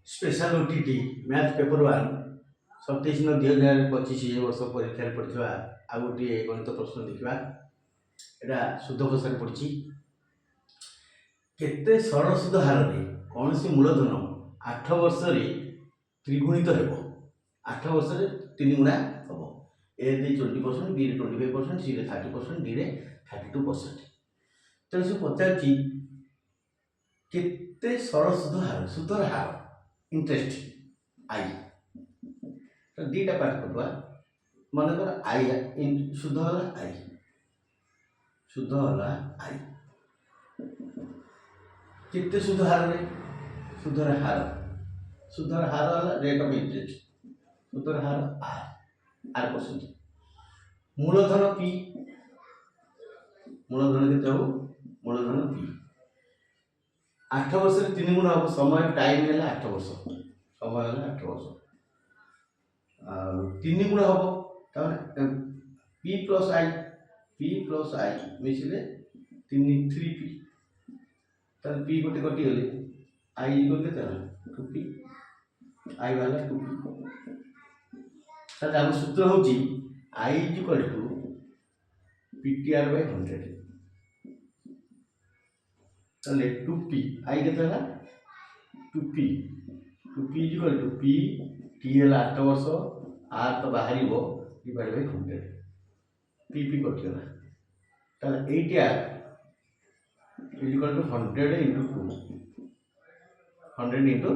Special OTT math paper 1 27/9/2025 वर्ष परीक्षा पढ़ा आ गोटे गणित प्रश्न देखा। यहाँ शुद्ध भाषा पड़ी केते सरल सुध हार कौन सी मूलधन 8 वर्ष त्रिगुणित हो 8 वर्ष 3 गुणा हम ए 20%, बी 25%, सी 30%, डी 32%। तेणु से पचार केते सरल सुध हार सुधर हार इंटरेस्ट आई तो दीटा पाठ करवा मन कर आई शुद्ध आई शुद्ध आई केते शुद्ध हार रे शुद्धर हार रेट ऑफ इंटरेस्ट शुद्धर हार आर परसेंट मूलधन पी मूलधन के मूलधन पी 8 वर्ष 3 गुण हम समय टाइम है 8 वर्ष समय है 8 वर्ष 3 गुण हम पी प्लस आई मिसिले 3 पी तर पी गोटे कटि गले आई को केते 2 पी आई वाला 2 पी तर हम सूत्र होची I equal to PTR by 100 तले 2 पी आई केते है 2 P equal to P T है 8 वर्ष आर तो बाहर डिवाइड बाय 100 पी कटिगला तले 8 is equal to 100 into 2 100 into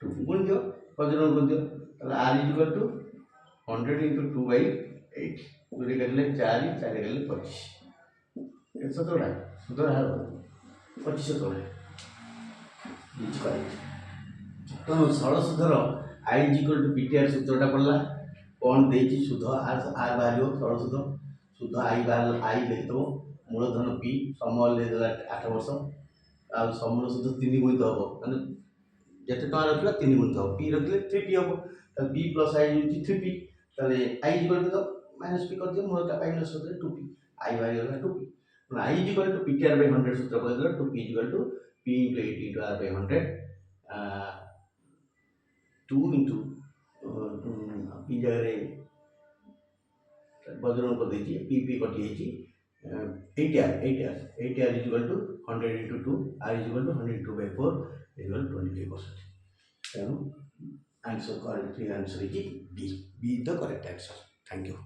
2 गुण दियो पजन गुण दियो तले r is equal to 100 into 2 by 8 गुणे करले 4 4 करले 25 केते सतोड़ा सुधर हार 25 सतोड़ा इज करेक्ट। तो सरल सुधर i is equal to ptr सूत्रटा पड़ला कौन देची सुध r बाहरियो सरल सुध i बाहर i लिख दो मूलधन पी समय 8 वर्ष आ समूल सुध 3 गुणित हम माने जिते टका रखा 3 गुणित हम पी रखले 3 पी हम तो पी प्लस आई होची 3 पी तले आई इक्वल टू माइनस पी कर दियो मूलटा माइनस होते 2 पी आई बाय गला 2 P I equal to P R by 100 सूत्र कर दियो 2 P equal to P * 8 * r बाय 100 2 into पी जगह बदलून कर दीजिए पी कटि जाइए 8r is equal to 100 into 2 r is equal to 102 by 4 is equal to 25%. So answer correct answer is B is the correct answer. Thank you.